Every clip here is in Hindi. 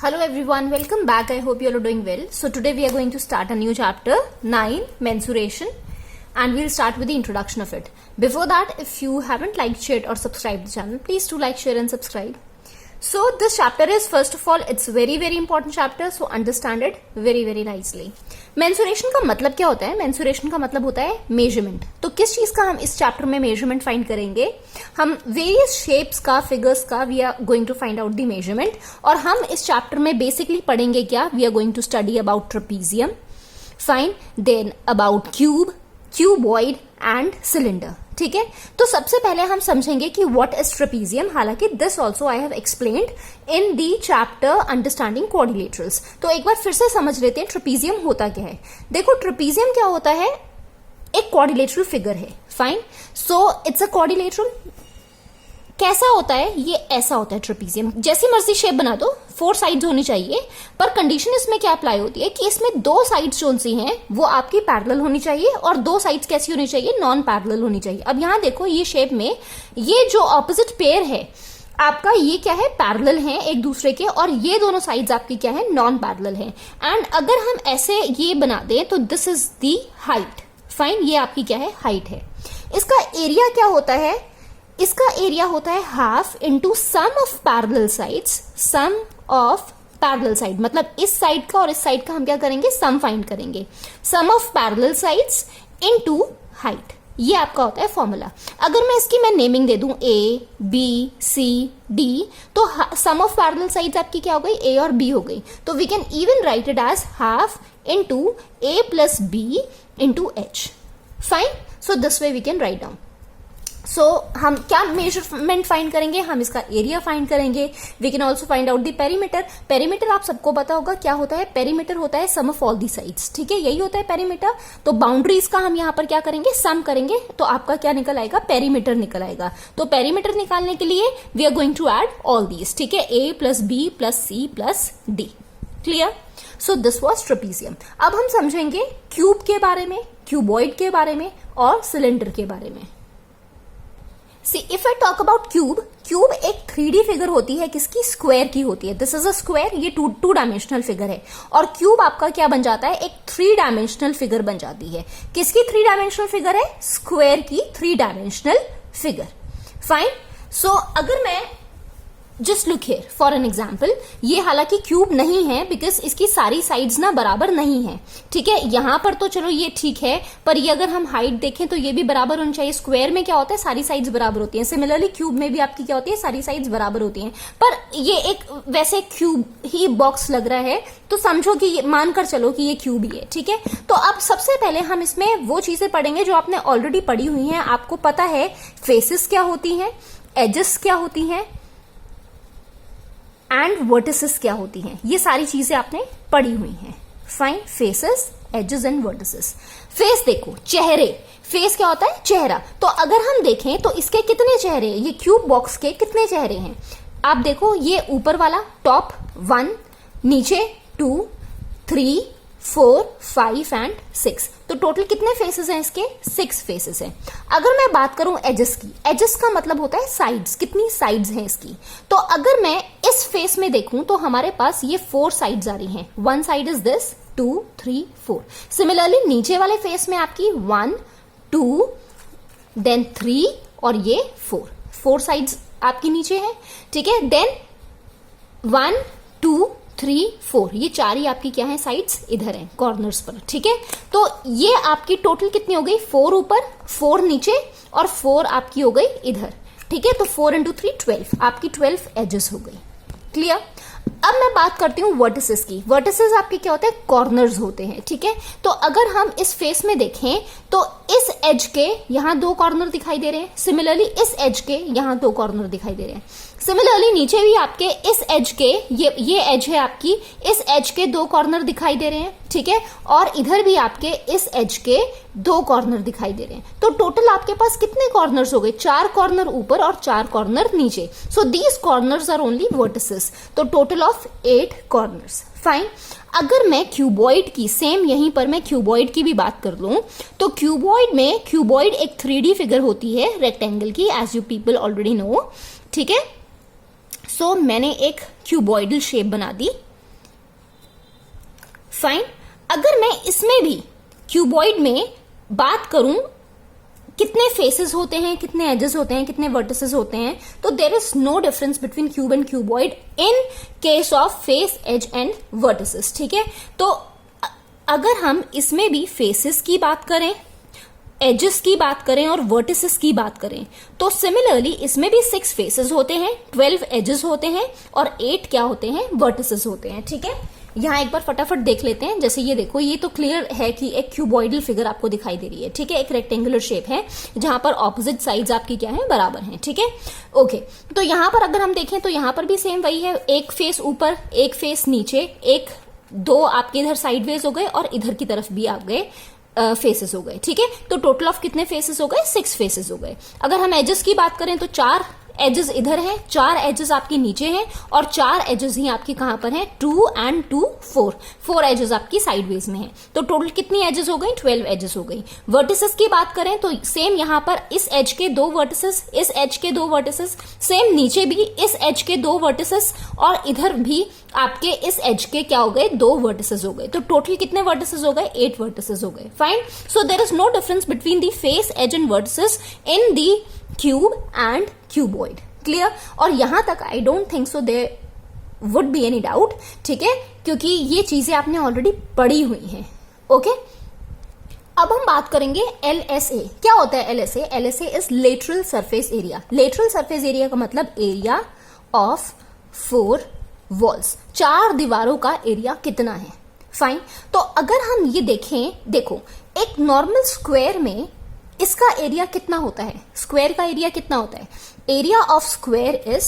Hello everyone, welcome back. I hope you all are doing well. So today we are going to start a new chapter 9, mensuration, and we'll start with the introduction of it. Before that, if you haven't liked, shared or subscribed the channel, please do like, share and subscribe. So this chapter is, first of all, it's very important chapter, so understand it very nicely. Mensuration का मतलब क्या होता है? मेंसुरेशन का मतलब होता है मेजरमेंट. तो किस चीज का हम इस चैप्टर में मेजरमेंट फाइंड करेंगे? हम वेरियस शेप्स का, फिगर्स का we are going to find out the measurement. और हम इस चैप्टर में बेसिकली पढ़ेंगे क्या? We are going to study about trapezium, fine, then about cube, cuboid and cylinder. ठीक है, तो सबसे पहले हम समझेंगे कि व्हाट इज ट्रेपीजियम. हालांकि this also I have explained in the chapter understanding quadrilaterals. तो एक बार फिर से समझ लेते हैं ट्रेपीजियम होता क्या है. देखो, ट्रेपीजियम क्या होता है? एक क्वाड्रिलेटरल फिगर है. Fine, so it's a quadrilateral. कैसा होता है? ये ऐसा होता है ट्रेपीजियम. जैसी मर्जी शेप बना दो, 4 साइड्स होनी चाहिए, पर कंडीशन इसमें क्या अप्लाई होती है कि इसमें 2 साइड्स जो सी हैं वो आपकी पैरेलल होनी चाहिए और 2 साइड्स कैसी होनी चाहिए? नॉन पैरेलल होनी चाहिए. अब यहां देखो, ये शेप में ये जो ऑपोजिट पेयर है आपका, ये क्या है? पैरेलल है एक दूसरे के, और ये दोनों साइड्स आपकी क्या है? नॉन पैरेलल है. एंड अगर हम ऐसे ये बना दें तो this is the height. Fine, ये आपकी क्या है? हाइट है. इसका एरिया क्या होता है? इसका एरिया होता है half into sum of parallel sides. Sum of parallel side मतलब इस साइड का और इस साइड का हम क्या करेंगे? सम फाइंड करेंगे. Sum of parallel sides into height, ये आपका होता है फॉर्मूला. अगर मैं इसकी नेमिंग दे दूं ए, बी, सी, डी, तो सम ऑफ पैरेलल साइड्स आपकी क्या हो गई? ए और बी हो गई. तो we can even write it as half into A plus B into H. Fine, so this way we can write down. So हम क्या मेजरमेंट फाइंड करेंगे? हम इसका एरिया फाइंड करेंगे. We can also find out the perimeter. Perimeter आप सबको पता होगा क्या होता है? पेरीमीटर होता है सम ऑफ ऑल दी साइड्स. ठीक है, यही होता है पेरीमीटर. तो बाउंड्रीज का हम यहाँ पर क्या करेंगे? सम करेंगे, तो आपका क्या निकल आएगा? पेरीमीटर निकल आएगा. तो पेरीमीटर निकालने के लिए we are going to add all these. ठीक है, A plus B plus C plus D. Clear? So this was trapezium. अब हम समझेंगे क्यूब के बारे में, क्यूबॉइड के बारे में और सिलेंडर के बारे में. See, if I talk about cube, cube एक 3D फिगर होती है. किसकी? स्क्वायर की होती है. This is a square. ये टू डायमेंशनल फिगर है. और क्यूब आपका क्या बन जाता है? एक 3 डायमेंशनल फिगर बन जाती है. किसकी 3 डायमेंशनल फिगर है? स्क्वायर की 3 डायमेंशनल फिगर. फाइन, सो अगर मैं just look here for an example, ये हालांकि क्यूब नहीं है बिकॉज इसकी सारी साइड्स ना बराबर नहीं है. ठीक है, यहां पर तो चलो ये ठीक है, पर ये अगर हम हाइट देखें तो ये भी बराबर होनी चाहिए. स्क्वायर में क्या होता है? सारी साइड्स बराबर होती हैं. सिमिलरली क्यूब में भी आपकी क्या होती है? सारी साइड्स बराबर होती हैं. पर ये एक वैसे क्यूब ही बॉक्स लग रहा है, तो समझो कि ये मानकर चलो कि ये क्यूब ही है. ठीक है, तो अब सबसे पहले हम इसमें वो चीजें पढ़ेंगे जो आपने ऑलरेडी पढ़ी हुई हैं. आपको पता है फेसेस क्या होती हैं, एजेस क्या होती हैं एंड वर्टिसेस क्या होती हैं. ये सारी चीजें आपने पढ़ी हुई हैं. Fine, faces, edges and vertices. Face देखो, चेहरे. फेस क्या होता है? चेहरा. तो अगर हम देखें तो इसके कितने चेहरे? ये क्यूब बॉक्स के कितने चेहरे हैं? आप देखो, ये ऊपर वाला टॉप 1, नीचे 2, 3, 4, 5 एंड 6. तो टोटल कितने फेसेस हैं इसके? 6 फेसेस हैं. अगर मैं बात करूं एजेस की, एजेस का मतलब होता है साइड्स. कितनी साइड्स हैं इसकी? तो अगर मैं इस फेस में देखूं तो हमारे पास ये 4 साइड्स आ रही हैं. 1 साइड इज दिस, 2, 3, 4. सिमिलरली नीचे वाले फेस में आपकी 1, 2, देन 3 और ये 4 साइड्स आपकी नीचे हैं. ठीक है, देन 1, 2, 3, 4, ये 4 ही आपकी क्या है? साइड्स इधर हैं, कॉर्नर्स पर. ठीक है, तो ये आपकी टोटल कितनी हो गई? 4 ऊपर, 4 नीचे और 4 आपकी हो गई इधर. ठीक है, तो 4 इंटू 3 12, आपकी 12 एजेस हो गई. क्लियर? अब मैं बात करती हूँ वर्टिसेस की. वर्टिसेस आपके क्या होते हैं? कॉर्नर्स होते हैं. ठीक है, तो अगर हम इस फेस में देखें तो इस एज के यहां 2 कॉर्नर दिखाई दे रहे हैं. सिमिलरली इस एज के यहां 2 कॉर्नर दिखाई दे रहे हैं. सिमिलरली नीचे भी आपके इस एज के, ये एज है आपकी, इस एज के 2 कॉर्नर दिखाई दे रहे हैं. ठीक है, और इधर भी आपके इस एज के 2 कॉर्नर दिखाई दे रहे हैं. तो टोटल आपके पास कितने कॉर्नर्स हो गए? 4 कॉर्नर ऊपर और 4 कॉर्नर नीचे. So these corners are only vertices. तो टोटल ऑफ 8 कॉर्नर्स. फाइन, अगर मैं क्यूबॉइड की, सेम यहीं पर मैं क्यूबॉइड की भी बात कर लूं, तो क्यूबॉइड एक 3D फिगर होती है रेक्टेंगल की, as you people already know. ठीक है, सो मैंने एक क्यूबॉइडल शेप बना दी. फाइन। अगर मैं इसमें भी क्यूबॉइड में बात करूं कितने फेसेस होते हैं, कितने एजेस होते हैं, कितने वर्टिसेस होते हैं, तो there is no difference between cube and cuboid in case of face, edge and vertices. ठीक है, तो अगर हम इसमें भी फेसेस की बात करें, एजेस की बात करें और वर्टिसेस की बात करें, तो सिमिलरली इसमें भी 6 फेसेस होते हैं, 12 एजेस होते हैं और 8 क्या होते हैं, वर्टिसेस होते हैं। ठीक है, यहां एक बार फटाफट देख लेते हैं। जैसे ये देखो, ये तो क्लियर है कि एक क्यूबॉइडल फिगर आपको दिखाई दे रही है। ठीक है, एक रेक्टेंगुलर शेप है जहां पर ऑपोजिट साइड्स आपकी क्या है, बराबर हैं। ठीक है, ओके। तो यहां पर अगर हम देखें तो यहां पर भी सेम वही है, एक फेस ऊपर, एक फेस नीचे, एक दो आपके इधर साइडवेज हो गए और इधर की तरफ भी आ गए फेसेस हो गए। ठीक है, तो टोटल ऑफ कितने फेसेस हो गए, 6 फेसेस हो गए। अगर हम एजेस की बात करें तो 4 एजेस इधर हैं, 4 एजेस आपके नीचे हैं और 4 एजेस ही आपकी कहां पर हैं, 2 and 2 4 एजेस आपकी साइडवेज में हैं। तो टोटल कितनी एजेस हो गई, 12 एजेस हो गई। वर्टिसेस की बात करें तो सेम यहां पर इस एज के 2 वर्टिसेस, इस एज के 2 वर्टिसेस, सेम नीचे भी इस एज के 2 वर्टिसेस और इधर भी आपके इस एज के क्या हो गए, 2 वर्टिसेस हो गए। तो टोटल कितने वर्टिसेस हो गए, 8 वर्टिसेस हो गए। Fine. So there is no difference between the face, edge and vertices in the cube and cuboid. Clear. और यहां तक I don't think so there would be any doubt. ठीक है, क्योंकि ये चीजें आपने ऑलरेडी पढ़ी हुई हैं। ओके, अब हम बात करेंगे LSA। क्या होता है LSA? LSA is lateral surface area. Lateral surface area का मतलब एरिया ऑफ 4 वॉल्स, 4 दीवारों का एरिया कितना है। फाइन। तो अगर हम ये देखें, देखो एक नॉर्मल स्क्वायर में इसका एरिया कितना होता है, स्क्वायर का एरिया कितना होता है, area of square is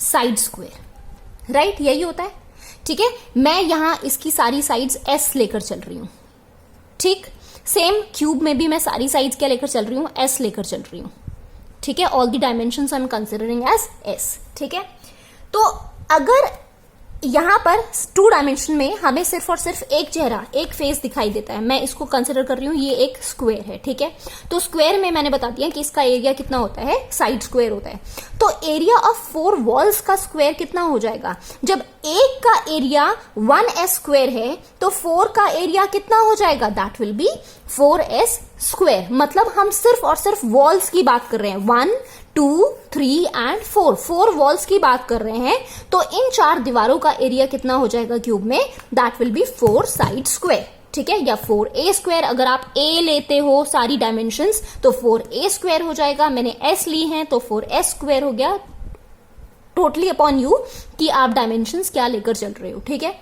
side square, right, यही होता है। ठीक है, मैं यहां इसकी सारी साइड्स S लेकर चल रही हूं। ठीक, सेम क्यूब में भी मैं सारी साइड्स क्या लेकर चल रही हूं, S लेकर चल रही हूं। ठीक है, all the dimensions I am considering as S। ठीक है, तो अगर यहां पर 2 डायमेंशन में हमें सिर्फ और सिर्फ एक चेहरा, एक फेस दिखाई देता है, मैं इसको कंसिडर कर रही हूं ये एक स्क्वायर है। ठीक है, तो स्क्वायर में मैंने बता दिया कि इसका एरिया कितना होता है, साइड स्क्वायर होता है। तो एरिया ऑफ 4 वॉल्स का स्क्वायर कितना हो जाएगा, जब एक का एरिया 1S स्क्वायर है तो 4 का एरिया कितना हो जाएगा, that will B 4S square. मतलब हम सिर्फ और सिर्फ वॉल्स की बात कर रहे हैं, 1 2 3 एंड 4 वॉल्स की बात कर रहे हैं। तो इन 4 दीवारों का एरिया कितना हो जाएगा क्यूब में, that will B 4 side square. ठीक है, या 4A स्क्वायर। अगर आप A लेते हो सारी डायमेंशंस तो 4A स्क्वायर हो जाएगा। मैंने S ली हैं तो 4S स्क्वायर हो गया। टोटली अपॉन यू कि आप डायमेंशंस क्या लेकर चल रहे हो। ठीक है,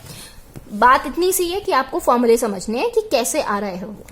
बात इतनी सी है कि आपको फॉर्मूले समझने हैं कि कैसे आ रहा है वो।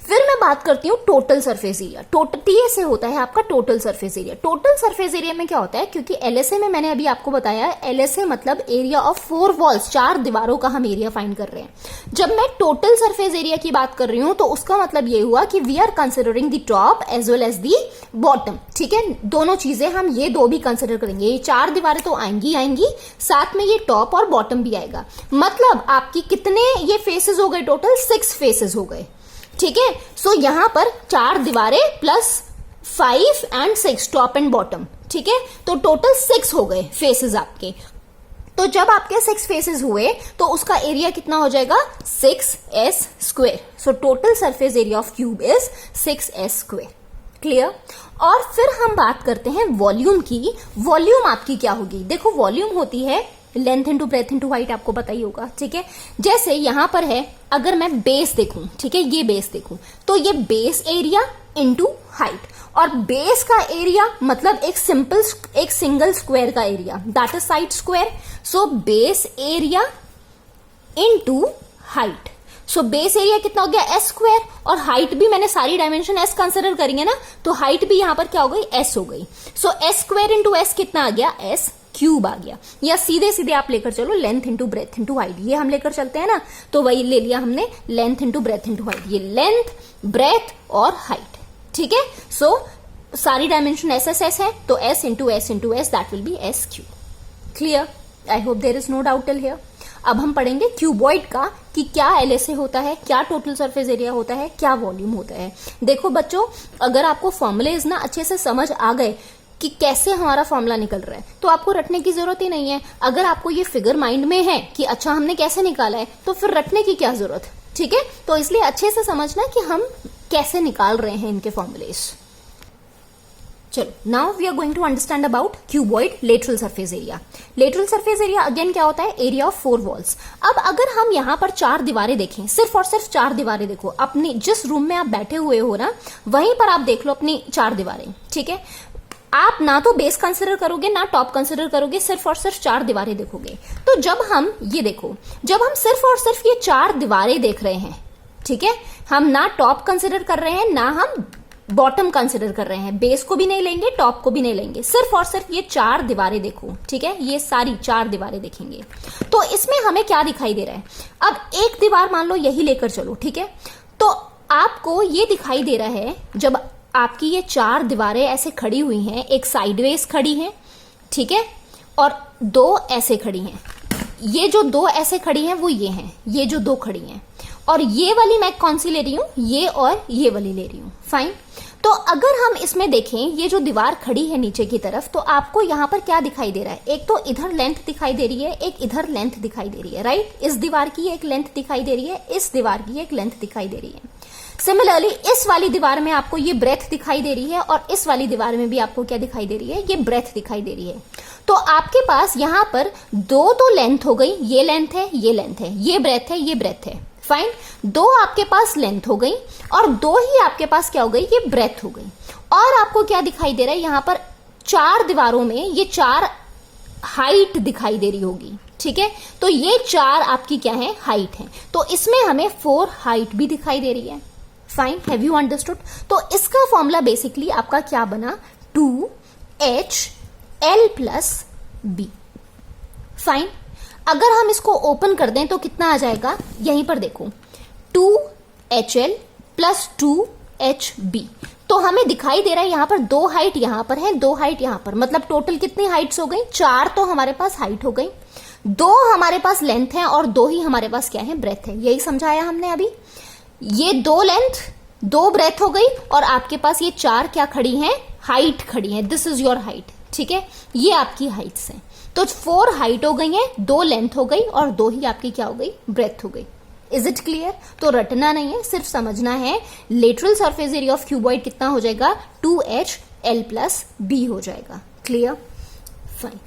फिर मैं बात करती हूँ total surface area. Total TA से होता है आपका total surface area. Total surface area में क्या होता है, क्योंकि एलएसए में मैंने अभी आपको बताया एलएसए मतलब एरिया ऑफ 4 वॉल्स, 4 दीवारों का हम एरिया फाइंड कर रहे हैं। जब मैं टोटल सरफेस एरिया की बात कर रही हूं तो उसका मतलब ये हुआ कि we are considering the top as well as the bottom. ठीक है, दोनों चीजें हम ये 2 भी कंसिडर करेंगे। ये 4 दीवारें तो आएंगी, साथ में ये टॉप और बॉटम भी आएगा। मतलब आपकी कितने ये फेसेस हो गए, टोटल 6 फेसेस हो गए। ठीक है, सो यहां पर 4 दीवारें plus 5 and 6 top and bottom. ठीक है, तो टोटल 6 हो गए फेसेस आपके। तो जब आपके 6 फेसेस हुए तो उसका एरिया कितना हो जाएगा, 6S square. So total surface area of cube is 6S square. Clear. और फिर हम बात करते हैं वॉल्यूम की। वॉल्यूम आपकी क्या होगी, देखो वॉल्यूम होती है length into breadth into height, आपको पता ही होगा। ठीक है, जैसे यहां पर है, अगर मैं बेस देखूं, ठीक है, ये बेस देखूं तो ये बेस एरिया इंटू हाइट, और बेस का एरिया मतलब एक सिंगल स्क्वायर का area, that is side square. So base area into height. So base area कितना हो गया, S स्क्वायर, और हाइट भी मैंने सारी डायमेंशन S कंसिडर करेंगे ना, तो हाइट भी यहां पर क्या हो गई, S हो गई। सो S स्क्वायर इंटू S कितना आ गया, S क्यूब आ गया। या सीधे सीधे आप लेकर चलो length into breadth into height, ये हम लेकर चलते हैं ना, तो वही ले लिया हमने length into breadth into height. ये लेंथ, ब्रेथ और हाइट। ठीक है, सो सारी डायमेंशन SSS है तो S into S into S that will be S cube. Clear, I hope there is no doubt till here. अब हम पढ़ेंगे क्यूबॉइड का कि क्या LSA होता है, क्या टोटल सरफेस एरिया होता है, क्या वॉल्यूम होता है। देखो बच्चों, अगर आपको फॉर्मूलेज ना अच्छे से समझ आ गए कि कैसे हमारा फॉर्मूला निकल रहा है, तो आपको रटने की जरूरत ही नहीं है। अगर आपको ये फिगर माइंड में है कि अच्छा हमने कैसे निकाला है, तो फिर रटने की क्या जरूरत है, ठीक है। तो इसलिए अच्छे से समझना कि हम कैसे निकाल रहे हैं इनके फॉर्मूलेस। चलो, now we are going to understand about cuboid lateral surface area. Lateral surface area again क्या होता है, एरिया ऑफ 4 वॉल्स। अब अगर हम यहाँ पर 4 दीवारें देखें, सिर्फ और सिर्फ 4 दीवारें देखो, अपनी जिस रूम में आप बैठे हुए हो ना, वहीं पर आप देख लो अपनी 4 दीवारें, ठीक है। आप ना तो बेस कंसिडर करोगे ना टॉप कंसिडर करोगे, सिर्फ और सिर्फ 4 दीवारें देखोगे। तो जब हम ये देखो, जब हम सिर्फ और सिर्फ ये 4 दीवारें देख रहे हैं, ठीक है, हम ना टॉप कंसिडर कर रहे हैं ना हम बॉटम कंसिडर कर रहे हैं, बेस को भी नहीं लेंगे टॉप को भी नहीं लेंगे, सिर्फ और सिर्फ ये 4 दीवारें देखो, ठीक है, ये सारी 4 दीवारें देखेंगे। तो इसमें हमें क्या दिखाई दे रहा है, अब एक दीवार मान लो यही लेकर चलो, ठीक है। तो आपको ये दिखाई दे रहा है, जब आपकी ये 4 दीवारें ऐसे खड़ी हुई हैं, एक साइडवेज खड़ी है, ठीक है, और 2 ऐसे खड़ी हैं। ये जो 2 ऐसे खड़ी हैं वो ये हैं, ये जो 2 खड़ी हैं, और ये वाली मैं कौन सी ले रही हूं, ये और ये वाली ले रही हूं, फाइन। तो अगर हम इसमें देखें, ये जो दीवार खड़ी है नीचे की तरफ, तो आपको यहां पर क्या दिखाई दे रहा है, एक तो इधर लेंथ दिखाई दे रही है, एक इधर लेंथ दिखाई दे रही है, राइट। इस दीवार की एक लेंथ दिखाई दे रही है, इस दीवार की एक लेंथ दिखाई दे रही है। सिमिलरली इस वाली दीवार में आपको ये ब्रेथ दिखाई दे रही है, और इस वाली दीवार में भी आपको क्या दिखाई दे रही है, ये ब्रेथ दिखाई दे रही है। तो आपके पास यहां पर 2 तो लेंथ हो गई, ये लेंथ है, ये लेंथ है, ये ब्रेथ है, ये ब्रेथ है, फाइन। 2 आपके पास लेंथ हो गई, और 2 ही आपके पास क्या हो गई, ये ब्रेथ हो गई। और आपको क्या दिखाई दे रहा है, यहां पर 4 दीवारों में ये 4 हाइट दिखाई दे रही होगी, ठीक है। तो ये 4 आपकी क्या है, हाइट है। तो इसमें हमें 4 हाइट भी दिखाई दे रही है, फाइन। Have you understood. तो इसका फॉर्मूला बेसिकली आपका क्या बना, 2HL + B, फाइन। अगर हम इसको ओपन कर दें तो कितना आ जाएगा, यहीं पर देखो, 2HL + 2HB। तो हमें दिखाई दे रहा है यहां पर 2 हाइट यहां पर है, 2 हाइट यहां पर, मतलब टोटल कितनी हाइट्स हो गई, 4 तो हमारे पास हाइट हो गई, 2 हमारे पास लेंथ है, और 2 ही हमारे पास क्या है, ब्रेथ है। यही समझाया हमने अभी। ये 2 लेंथ 2 ब्रेथ हो गई, और आपके पास ये 4 क्या खड़ी हैं, हाइट खड़ी है। दिस इज योर हाइट, ठीक है, ये आपकी हाइट्स है। तो 4 हाइट हो गई है, 2 लेंथ हो गई, और 2 ही आपकी क्या हो गई, ब्रेथ हो गई। Is it clear. तो रटना नहीं है, सिर्फ समझना है। Lateral surface area of cuboid कितना हो जाएगा, 2HL + B हो जाएगा। Clear, fine.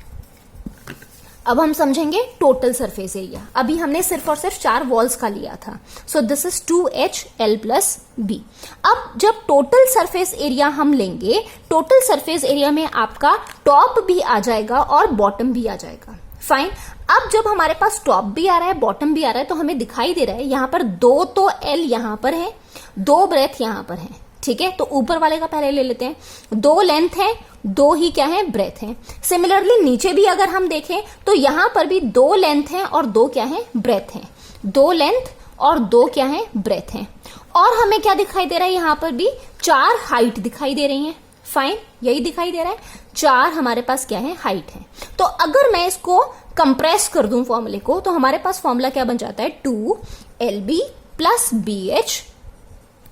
अब हम समझेंगे टोटल सरफेस एरिया। अभी हमने सिर्फ और सिर्फ 4 वॉल्स का लिया था, सो दिस इज 2HL + B। अब जब टोटल सरफेस एरिया हम लेंगे, टोटल सरफेस एरिया में आपका टॉप भी आ जाएगा और बॉटम भी आ जाएगा, फाइन। अब जब हमारे पास टॉप भी आ रहा है बॉटम भी आ रहा है, तो हमें दिखाई दे रहा है यहां पर 2 तो L यहां पर है, 2 ब्रेथ यहां पर है, ठीक है। तो ऊपर वाले का पहले ले लेते हैं, 2 लेंथ है, 2 ही क्या है, ब्रेथ है। सिमिलरली नीचे भी अगर हम देखें तो यहां पर भी 2 लेंथ है और 2 क्या है, ब्रेथ है। 2 लेंथ और 2 क्या है, ब्रेथ है। और हमें क्या दिखाई दे रहा है, यहां पर भी 4 हाइट दिखाई दे रही है, फाइन। यही दिखाई दे रहा है, 4 हमारे पास क्या है, हाइट है। तो अगर मैं इसको कंप्रेस कर दूं फॉर्मूले को, तो हमारे पास फॉर्मूला क्या बन जाता है, 2LB + BH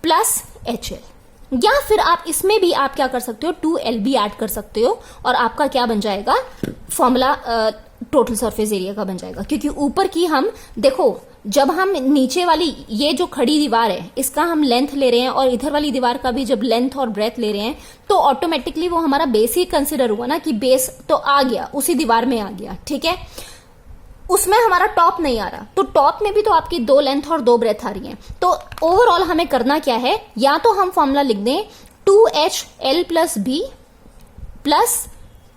+ HL। या फिर आप इसमें भी आप क्या कर सकते हो, 2LB ऐड कर सकते हो, और आपका क्या बन जाएगा, फॉर्मूला टोटल सरफेस एरिया का बन जाएगा। क्योंकि ऊपर की हम देखो, जब हम नीचे वाली ये जो खड़ी दीवार है इसका हम लेंथ ले रहे हैं, और इधर वाली दीवार का भी जब लेंथ और ब्रेथ ले रहे हैं, तो ऑटोमेटिकली वो हमारा बेस ही कंसिडर हुआ ना, कि बेस तो आ गया, उसी दीवार में आ गया, ठीक है। उसमें हमारा टॉप नहीं आ रहा, तो टॉप में भी तो आपकी 2 लेंथ और 2 ब्रेथ आ रही हैं। तो ओवरऑल हमें करना क्या है, या तो हम फॉर्मूला लिख दें 2HL + B +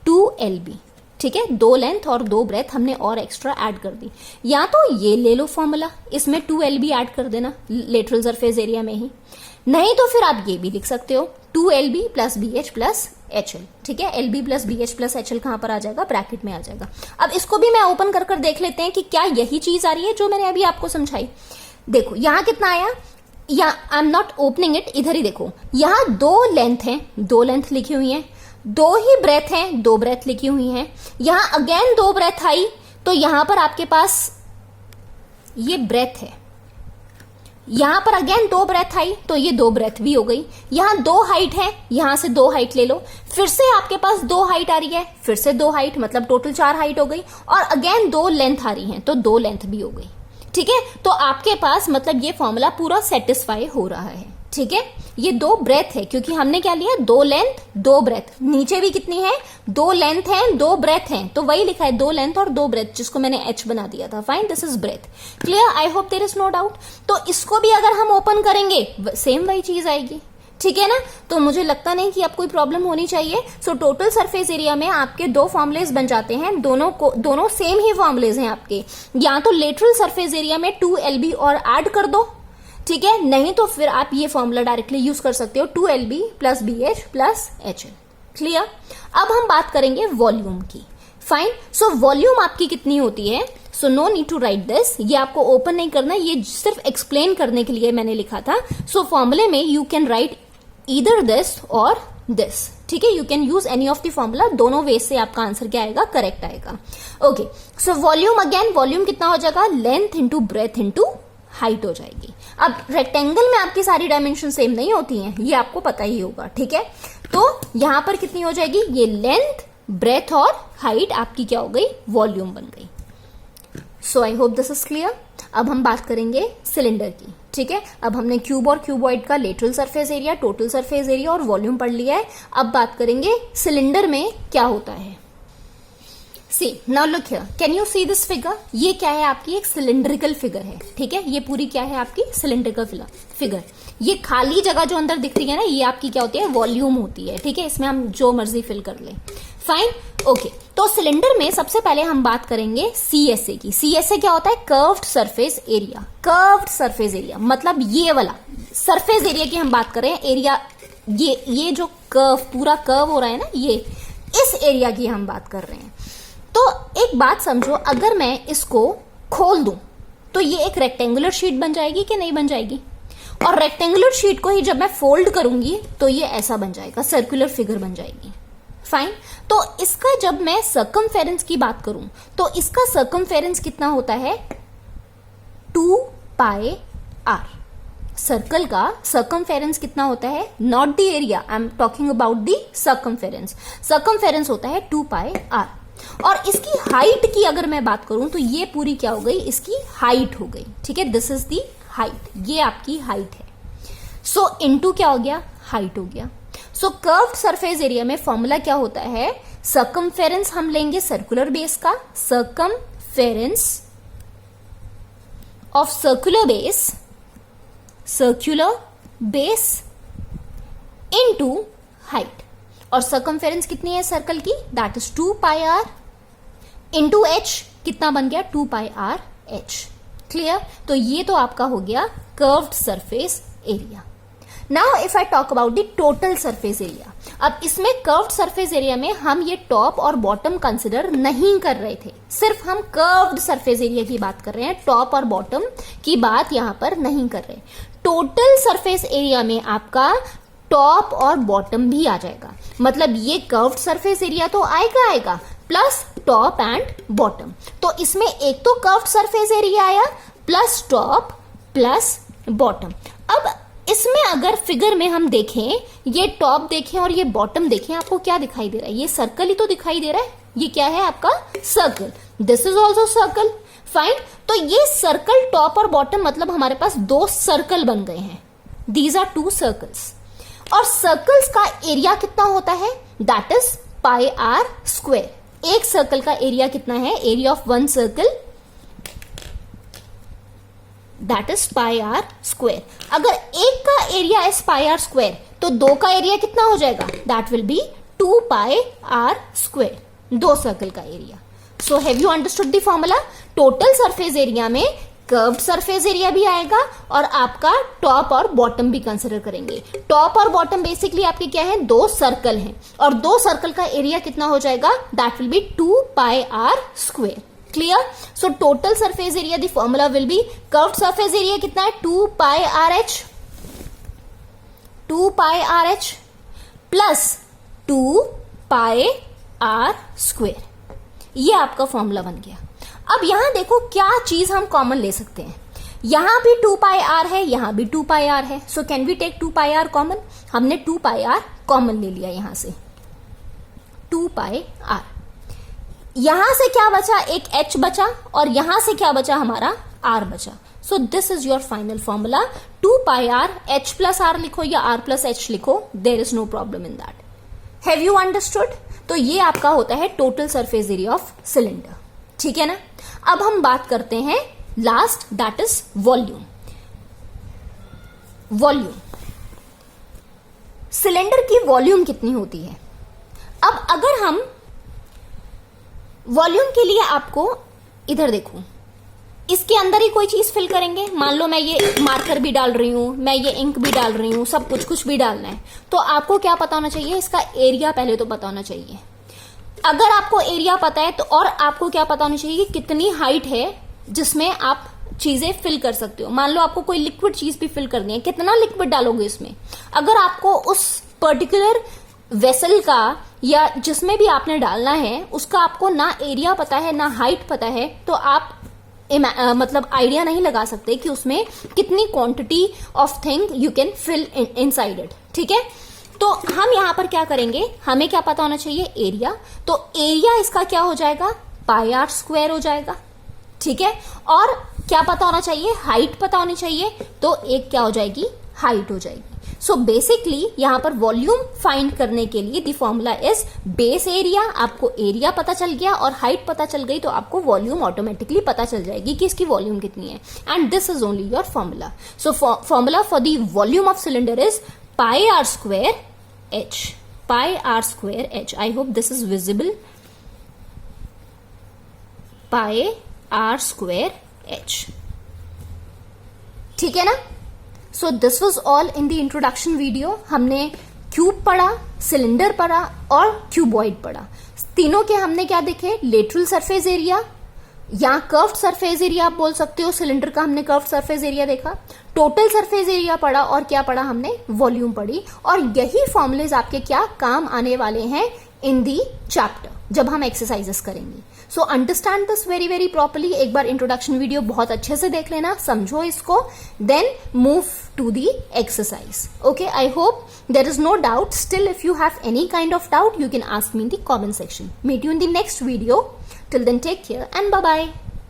2LB, ठीक है। 2 लेंथ और 2 ब्रेथ हमने और एक्स्ट्रा ऐड कर दी। या तो ये ले लो फॉर्मूला, इसमें 2LB ऐड कर देना लेटरल सरफेस एरिया में ही, नहीं तो फिर आप ये भी लिख सकते हो 2LB + BH + HL, ठीक है। LB + BH + HL कहां पर आ जाएगा, ब्रैकेट में आ जाएगा। अब इसको भी मैं ओपन कर देख लेते हैं कि क्या यही चीज आ रही है जो मैंने अभी आपको समझाई। देखो यहां कितना आया, या I am not opening it, इधर ही देखो, यहां 2 लेंथ है, 2 लेंथ लिखी हुई है, 2 ही ब्रेथ है, 2 ब्रेथ लिखी हुई है। यहां अगेन 2 ब्रेथ आई, तो यहां पर आपके पास ये ब्रेथ है, यहां पर अगेन 2 ब्रेथ आई तो ये 2 ब्रेथ भी हो गई। यहां 2 हाइट है, यहां से 2 हाइट ले लो, फिर से आपके पास 2 हाइट आ रही है, फिर से 2 हाइट, मतलब टोटल 4 हाइट हो गई। और अगेन 2 लेंथ आ रही है तो 2 लेंथ भी हो गई। ठीक है, तो आपके पास मतलब ये फॉर्मूला पूरा सेटिस्फाई हो रहा है। ठीक है, ये 2 ब्रेथ है क्योंकि हमने क्या लिया, 2 लेंथ 2 ब्रेथ। नीचे भी कितनी है, 2 लेंथ है 2 ब्रेथ है, तो वही लिखा है 2 लेंथ और 2 ब्रेथ, जिसको मैंने एच बना दिया था। Fine, this is breadth. Clear, I hope there is no doubt. तो इसको भी अगर हम ओपन करेंगे सेम वही चीज आएगी। ठीक है ना, तो मुझे लगता नहीं कि अब कोई प्रॉब्लम होनी चाहिए। सो टोटल सरफेस एरिया में आपके 2 फॉर्मुलेज बन जाते हैं, दोनों सेम ही फॉर्मुलेज हैं आपके। या तो लेटरल सरफेस एरिया में 2LB और ऐड कर दो, ठीक है, नहीं तो फिर आप ये फॉर्मूला डायरेक्टली यूज कर सकते हो, 2LB plus BH plus HL। Clear, अब हम बात करेंगे वॉल्यूम की। फाइन, सो वॉल्यूम आपकी कितनी होती है, so no need to write this, ये आपको ओपन नहीं करना, ये सिर्फ एक्सप्लेन करने के लिए मैंने लिखा था। सो फॉर्मूले में you can write either this और दिस। ठीक है, you can use any of the formula, दोनों वे से आपका आंसर क्या आएगा, करेक्ट आएगा। Okay, so volume again, volume कितना हो जाएगा, length into breadth into height हो जाएगी। अब रेक्टेंगल में आपकी सारी डायमेंशन सेम नहीं होती हैं, ये आपको पता ही होगा। ठीक है, तो यहां पर कितनी हो जाएगी, ये लेंथ ब्रेथ और हाइट आपकी क्या हो गई, वॉल्यूम बन गई। So I hope this is clear. अब हम बात करेंगे सिलेंडर की। ठीक है, अब हमने क्यूब और क्यूबॉइड का lateral surface area, total surface area और वॉल्यूम पढ़ लिया है। अब बात करेंगे सिलेंडर में क्या होता है। See now look here, can you see this figure, ये क्या है, आपकी एक सिलिंड्रिकल फिगर है। ठीक है, ये पूरी क्या है, आपकी सिलिंड्रिकल फिगर। ये खाली जगह जो अंदर दिख रही है ना, ये आपकी क्या होती है, वॉल्यूम होती है। ठीक है, इसमें हम जो मर्जी फिल कर ले। फाइन, ओके, तो सिलेंडर में सबसे पहले हम बात करेंगे CSA की। CSA क्या होता है, curved surface area. Curved surface area मतलब ये वाला सरफेस एरिया की हम बात कर रहे हैं। एरिया ये जो कर्व, पूरा कर्व हो रहा है ना, ये इस एरिया की हम बात कर रहे हैं। तो एक बात समझो, अगर मैं इसको खोल दूं तो ये एक रेक्टेंगुलर शीट बन जाएगी कि नहीं बन जाएगी, और रेक्टेंगुलर शीट को ही जब मैं फोल्ड करूंगी तो ये ऐसा बन जाएगा, सर्कुलर फिगर बन जाएगी। फाइन, तो इसका जब मैं सर्कमफेरेंस की बात करूं तो इसका सर्कमफेरेंस कितना होता है, 2πr। सर्कल का सर्कमफेरेंस कितना होता है, not the area, I am talking about the circumference. Circumference होता है 2πr। और इसकी हाइट की अगर मैं बात करूं तो ये पूरी क्या हो गई, इसकी हाइट हो गई। ठीक है, दिस इज दी हाइट, ये आपकी हाइट है। सो इनटू क्या हो गया, हाइट हो गया। सो कर्व्ड सरफेस एरिया में फॉर्मूला क्या होता है, सर्कमफेरेंस हम लेंगे सर्कुलर बेस का, circumference of circular base into height. और सर्कमफेरेंस कितनी है सर्कल की, that is 2πr into h, कितना बन गया, 2πrh। क्लियर, तो ये तो आपका हो गया curved surface area. Now if I talk about the total surface area, अब इसमें कर्व्ड सरफेस एरिया में हम ये टॉप और बॉटम कंसिडर नहीं कर रहे थे, सिर्फ हम कर्व्ड सरफेस एरिया की बात कर रहे हैं, टॉप और बॉटम की बात यहां पर नहीं कर रहे। टोटल सरफेस एरिया में आपका टॉप और बॉटम भी आ जाएगा, मतलब ये कर्व्ड सरफेस एरिया तो आएगा प्लस टॉप एंड बॉटम। तो इसमें एक तो कर्व्ड सरफेस एरिया आया प्लस टॉप प्लस बॉटम। अब इसमें अगर फिगर में हम देखें, ये टॉप देखें और ये बॉटम देखें, आपको क्या दिखाई दे रहा है, ये सर्कल ही तो दिखाई दे रहा है। ये क्या है आपका circle, this is also circle. Fine, तो ये सर्कल टॉप और बॉटम मतलब हमारे पास 2 सर्कल बन गए हैं, दीज आर 2 सर्कल्स। और सर्कल्स का एरिया कितना होता है, दैट इज πr स्क्वायर। एक सर्कल का एरिया कितना है, area of one circle that is πr square. अगर एक का एरिया इज πr स्क्वायर तो 2 का एरिया कितना हो जाएगा, that will be 2πr square, 2 circle का area. So have you understood the formula. Total surface area में कर्व्ड सरफेस एरिया भी आएगा और आपका टॉप और बॉटम भी कंसिडर करेंगे। टॉप और बॉटम बेसिकली आपके क्या है, 2 सर्कल हैं, और 2 सर्कल का एरिया कितना हो जाएगा, that will be 2πr square. Clear, so total surface area the formula will be, curved surface area कितना है, 2πrh प्लस 2πr स्क्वायर। ये आपका फॉर्मूला बन गया। अब यहां देखो क्या चीज हम कॉमन ले सकते हैं, यहां भी 2 पाई आर है, यहां भी 2 पाई आर है, so can we take 2 pi R common? हमने 2 पाई आर कॉमन ले लिया यहां से, 2 पाई आर। यहां से क्या बचा? एक h बचा, और यहां से क्या बचा? हमारा r बचा। So this is your final formula, 2 pi R, h plus R लिखो या r प्लस h लिखो, there is no problem in that. Have you understood? तो ये आपका होता है total surface area of cylinder, ठीक है ना। अब हम बात करते हैं last, that is volume. Volume, cylinder की वॉल्यूम कितनी होती है? अब अगर हम वॉल्यूम के लिए, आपको इधर देखो, इसके अंदर ही कोई चीज फिल करेंगे। मान लो मैं ये मार्कर भी डाल रही हूं, मैं ये इंक भी डाल रही हूं, सब कुछ भी डालना है, तो आपको क्या पता होना चाहिए? इसका एरिया पहले तो पता होना चाहिए। अगर आपको एरिया पता है तो, और आपको क्या पता होना चाहिए कि कितनी हाइट है जिसमें आप चीजें फिल कर सकते हो। मान लो आपको कोई लिक्विड चीज भी फिल करनी है, कितना लिक्विड डालोगे इसमें? अगर आपको उस पर्टिकुलर वेसल का या जिसमें भी आपने डालना है उसका आपको ना एरिया पता है ना हाइट पता है, तो आप मतलब आइडिया नहीं लगा सकते कि उसमें कितनी quantity of thing you can fill inside it, ठीक है। तो हम यहां पर क्या करेंगे, हमें क्या पता होना चाहिए? एरिया। तो एरिया इसका क्या हो जाएगा? पाई आर स्क्वायर हो जाएगा, ठीक है। और क्या पता होना चाहिए? हाइट पता होनी चाहिए, तो एक क्या हो जाएगी? हाइट हो जाएगी। सो बेसिकली यहां पर वॉल्यूम फाइंड करने के लिए the formula is base area. आपको एरिया पता चल गया और हाइट पता चल गई, तो आपको वॉल्यूम ऑटोमेटिकली पता चल जाएगी कि इसकी वॉल्यूम कितनी है, and this is only your formula. So formula for the volume of cylinder is pi R square h, pi r square h. I hope this is visible. Pi r square h. ठीक है ना? So this was all in the introduction video. हमने क्यूब पढ़ा, सिलेंडर पढ़ा और क्यूबॉइड पढ़ा। तीनों के हमने क्या देखे? लेटरल सरफेस एरिया या कर्व्ड सरफेस एरिया आप बोल सकते हो। सिलेंडर का हमने कर्व्ड सरफेस एरिया देखा, टोटल सरफेस एरिया पढ़ा, और क्या पढ़ा हमने? वॉल्यूम पढ़ी। और यही फॉर्मुलेज आपके क्या काम आने वाले हैं इन दी चैप्टर जब हम एक्सरसाइजेस करेंगे। So understand this very very properly. एक बार इंट्रोडक्शन वीडियो बहुत अच्छे से देख लेना, समझो इसको, then move to the exercise. Okay, I hope there is no doubt. Still, if you have any kind of doubt, you can ask me in the comment section. Meet you in the next video. Till then, take care and bye bye.